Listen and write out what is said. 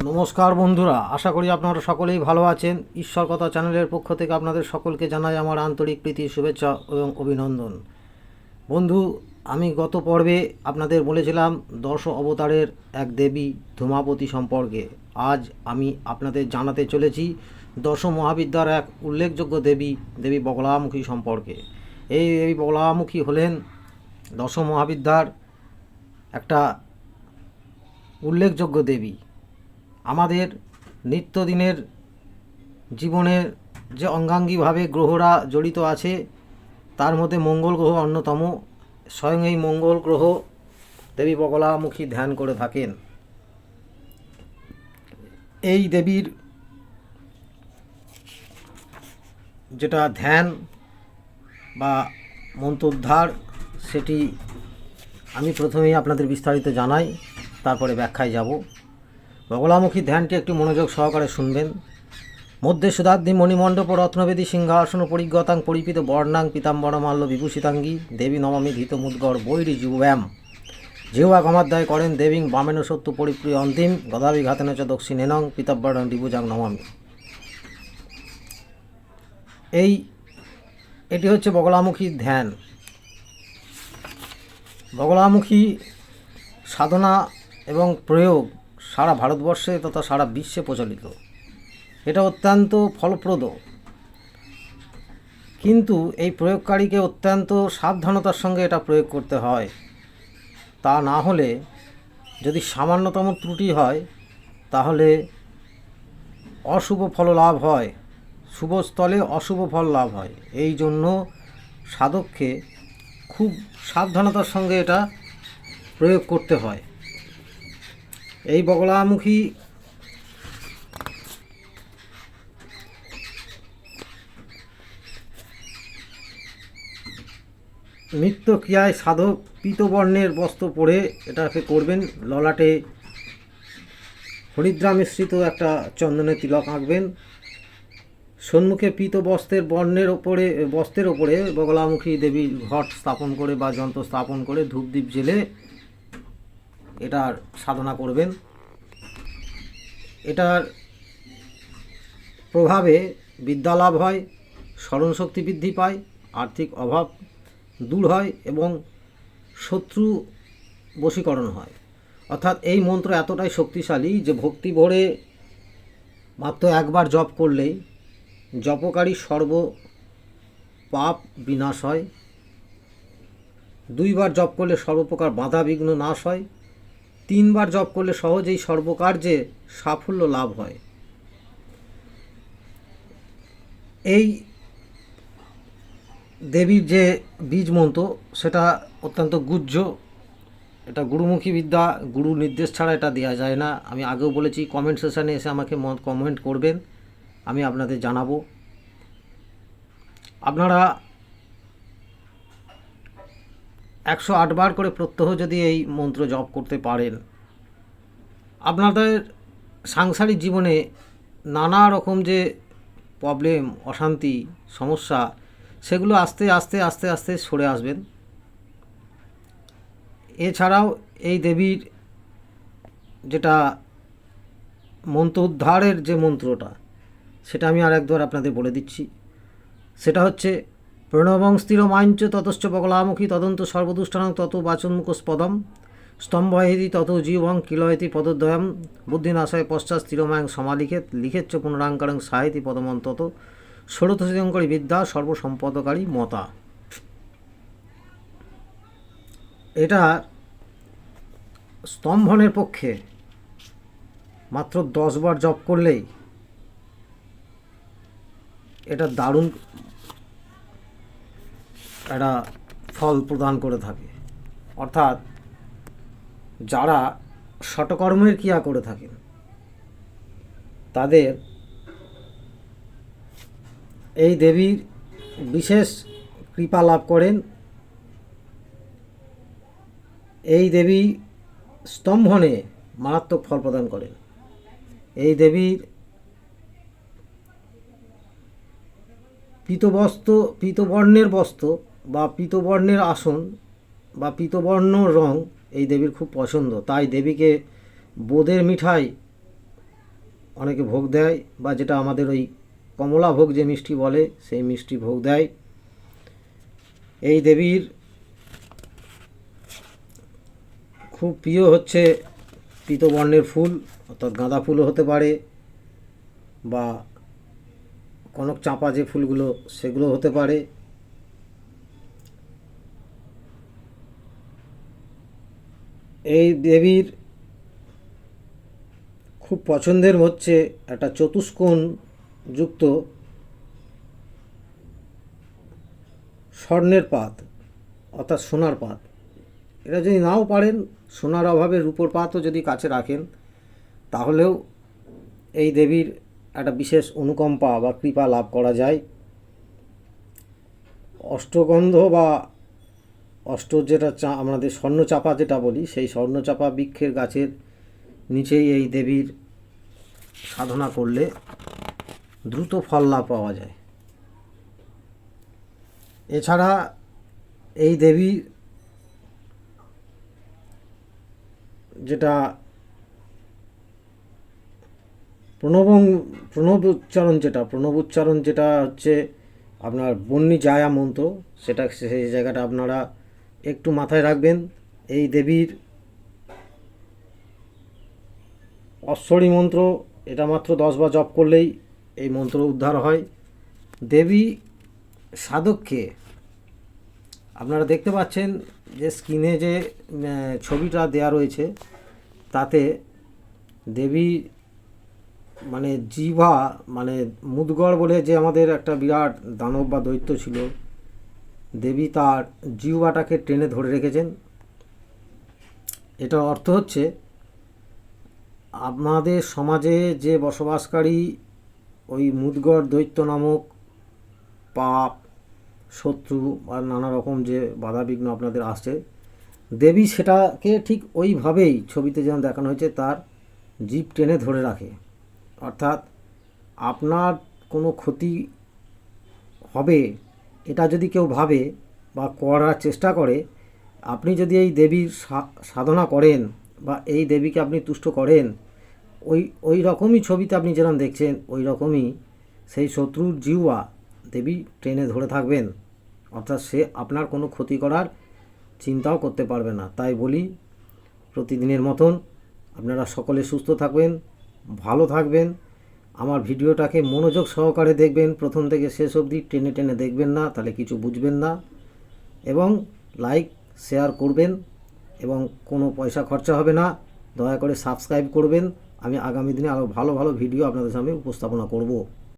নমস্কার বন্ধুরা, আশা করি আপনারা সকলেই ভালো আছেন। ঈশ্বর কথা চ্যানেলের পক্ষ থেকে আপনাদের সকলকে জানাই আমার আন্তরিক প্রীতি, শুভেচ্ছা এবং অভিনন্দন। বন্ধু, আমি গত পর্বে আপনাদের বলেছিলাম দশ অবতারের এক দেবী ধূমাবতী সম্পর্কে। আজ আমি আপনাদের জানাতে চলেছি দশ মহাবিদ্যার এক উল্লেখযোগ্য দেবী বগলামুখী সম্পর্কে। এই দেবী বগলামুখী হলেন দশ মহাবিদ্যার একটা উল্লেখযোগ্য দেবী। আমাদের নিত্যদিনের জীবনের যে অঙ্গাঙ্গিভাবে গ্রহরা জড়িত আছে তার মধ্যে মঙ্গল গ্রহ অন্যতম। স্বয়ং এই মঙ্গল গ্রহ দেবী বগলামুখী ধ্যান করে থাকেন। এই দেবীর যেটা ধ্যান বা মন্ত্রোদ্ধার সেটি আমি প্রথমেই আপনাদের বিস্তারিত জানাই, তারপরে ব্যাখ্যায় যাব। বগলামুখী ধ্যানটি একটু মনোযোগ সহকারে শুনবেন। মধ্যে সুধাদ্রি মণিমণ্ডপ রত্নবেদী সিংহাসন পরিজ্ঞতাং পরিপিত বর্ণাং পীতাম্বরমাল্য বিভূষিতাঙ্গী দেবী নমামি ধৃতমুদ্গর বৈরী যুব্যাম জিহ্বা গমাধ্যায় করেন দেবীং বামেন সত্য পরিপ্রিয় অন্তিম গদাবিঘাতেন চ দক্ষিণেনং পীতাম্বরং রিভুজাং নমামি। এটি হচ্ছে বগলামুখীর ধ্যান। বগলামুখী সাধনা এবং প্রয়োগ সারা ভারতবর্ষে তথা সারা বিশ্বে প্রচলিত। এটা অত্যন্ত ফলপ্রদ, কিন্তু এই প্রয়োগকারীকে অত্যন্ত সাবধানতার সঙ্গে এটা প্রয়োগ করতে হয়। তা না হলে যদি সামান্যতম ত্রুটি হয় তাহলে অশুভ ফল লাভ হয়, শুভ স্থলে অশুভ ফল লাভ হয়। এই জন্য সাধককে খুব সাবধানতার সঙ্গে এটা প্রয়োগ করতে হয়। এই বগলামুখী নিত্য ক্রিয়ায় সাধক পীতবর্ণের বস্ত্র পরে এটাকে করবেন। ললাটে হরিদ্রা মিশ্রিত একটা চন্দনের তিলক আঁকবেন। সম্মুখে পীত বস্ত্রের ওপরে বগলামুখী দেবীর ঘট স্থাপন করে বা যন্ত্র স্থাপন করে ধূপদীপ জেলে এটার সাধনা করবেন। এটার প্রভাবে বিদ্যালাভ হয়, স্মরণশক্তি বৃদ্ধি পায়, আর্থিক অভাব দূর হয় এবং শত্রু বশীকরণ হয়। অর্থাৎ এই মন্ত্র এতটাই শক্তিশালী যে ভক্তি ভরে মাত্র একবার জপ করলেই জপকারী সর্ব পাপ বিনাশ হয়। দুইবার জপ করলে সর্বপ্রকার বাধা বিঘ্ন নাশ হয়। তিনবার জপ করলে সহজেই সর্বকার্যে সাফল্য লাভ হয়। এই দেবীর যে বীজ মন্ত্র সেটা অত্যন্ত গুহ্য। এটা গুরুমুখী বিদ্যা, গুরু নির্দেশ ছাড়া এটা দেওয়া যায় না। আমি আগেও বলেছি, কমেন্ট সেশানে এসে আমাকে কমেন্ট করবেন, আমি আপনাদের জানাবো। আপনারা 108 বার করে প্রত্যহ যদি এই মন্ত্র জপ করতে পারেন, আপনাদের সাংসারিক জীবনে নানা রকম যে প্রবলেম, অশান্তি, সমস্যা, সেগুলো আস্তে আস্তে আস্তে আস্তে সরে আসবেন। এছাড়াও এই দেবীর যেটা মন্ত্র উদ্ধারের যে মন্ত্রটা সেটা আমি আর একবার আপনাদের বলে দিচ্ছি। সেটা হচ্ছে প্রণবং স্থিরমাঞ্চ ততশ্চ বগলামুখী তদন্ত সর্বদুষ্টানং তত বাচনমুখস্পদম স্তম্ভয়েতি তত জীবং কিলয়তি পদদ্বয়ম বুদ্ধিনাশয় পশ্চাৎ স্থিরমায়ং সমালিখেত লিখেচ্চ পুনরাঙ্কারং সাহেতি পদমন্তত ষোড়শঙ্করী বিদ্যা সর্বসম্পদকারী মতা। এটা স্তম্ভনের পক্ষে মাত্র 10 বার জপ করলেই এটা দারুণ একটা ফল প্রদান করে থাকে। অর্থাৎ যারা ষটকর্মের ক্রিয়া করে থাকেন তাদের এই দেবীর বিশেষ কৃপা লাভ করেন। এই দেবী স্তম্ভনে মারাত্মক ফল প্রদান করেন। এই দেবীর পীতবর্ণের বস্ত্র বা পীতবর্ণের আসন বা পীতবর্ণ রং এই দেবীর খুব পছন্দ। তাই দেবীকে বোঁদের মিঠাই অনেকে ভোগ দেয়, বা যেটা আমাদের ওই কমলা ভোগ যে মিষ্টি বলে সেই মিষ্টি ভোগ দেয়। এই দেবীর খুব প্রিয় হচ্ছে পীতবর্ণের ফুল, অর্থাৎ গাঁদা ফুলও হতে পারে, বা কনক চাঁপা যে ফুলগুলো সেগুলো হতে পারে। এই দেবীর খুব পছন্দের হচ্ছে একটা চতুষ্কোণ যুক্ত স্বর্ণের পাত, অর্থাৎ সোনার পাত। এটা যদি নাও পারেন, সোনার অভাবে রূপোর পাতও যদি কাছে রাখেন, তাহলেও এই দেবীর একটা বিশেষ অনুকম্পা বা কৃপা লাভ করা যায়। অষ্টগন্ধ বা যেটা আমাদের স্বর্ণচাপা যেটা বলি, সেই স্বর্ণচাপা বৃক্ষের গাছের নিচেই এই দেবীর সাধনা করলে দ্রুত ফল লাভ পাওয়া যায়। এছাড়া এই দেবী যেটা প্রণব উচ্চারণ যেটা হচ্ছে আপনার বন্যী জায়া মন্ত্র, সেটা সেই জায়গাটা আপনারা একটু মাথায় রাখবেন। এই দেবীর অশ্বরী মন্ত্র, এটা মাত্র 10 বার জপ করলেই এই মন্ত্র উদ্ধার হয়। দেবী সাধককে আপনারা দেখতে পাচ্ছেন যে স্ক্রিনে যে ছবিটা দেয়া রয়েছে, তাতে দেবী মানে জিহ্বা, মানে মুদগড় বলে যে আমাদের একটা বিরাট দানব বা দৈত্য ছিল, দেবী তার জিহ্বাটাকে টেনে ধরে রেখেছেন। এটার অর্থ হচ্ছে আমাদের সমাজে যে বসবাসকারী ওই মুদগড় দৈত্য নামক পাপ, শত্রু বা নানা রকম যে বাধাবিঘ্ন আপনাদের আসছে, দেবী সেটাকে ঠিক ওইভাবেই ছবিতে যেমন দেখানো হয়েছে তার জিভ টেনে ধরে রাখে। অর্থাৎ আপনার কোনো ক্ষতি হবে এটা যদি কেউ ভাবে বা করার চেষ্টা করে, আপনি যদি এই দেবীর সাধনা করেন বা এই দেবীকে আপনি তুষ্ট করেন, ওই রকমই ছবিতে আপনি যেরকম দেখছেন ওই রকমই সেই শত্রুর জিহ্বা দেবী টেনে ধরে থাকবেন। অর্থাৎ সে আপনার কোনো ক্ষতি করার চিন্তাও করতে পারবে না। তাই বলি, প্রতিদিনের মতন আপনারা সকলে সুস্থ থাকবেন, ভালো থাকবেন। আমার ভিডিওটাকে মনোযোগ সহকারে দেখবেন, প্রথম থেকে শেষ অবধি টেনে টেনে দেখবেন না, তাহলে কিছু বুঝবেন না। এবং লাইক শেয়ার করবেন, এবং কোনো পয়সা খরচা হবে না। দয়া করে সাবস্ক্রাইব করবেন। আমি আগামী দিনে আরও ভালো ভালো ভিডিও আপনাদের সামনে উপস্থাপনা করব।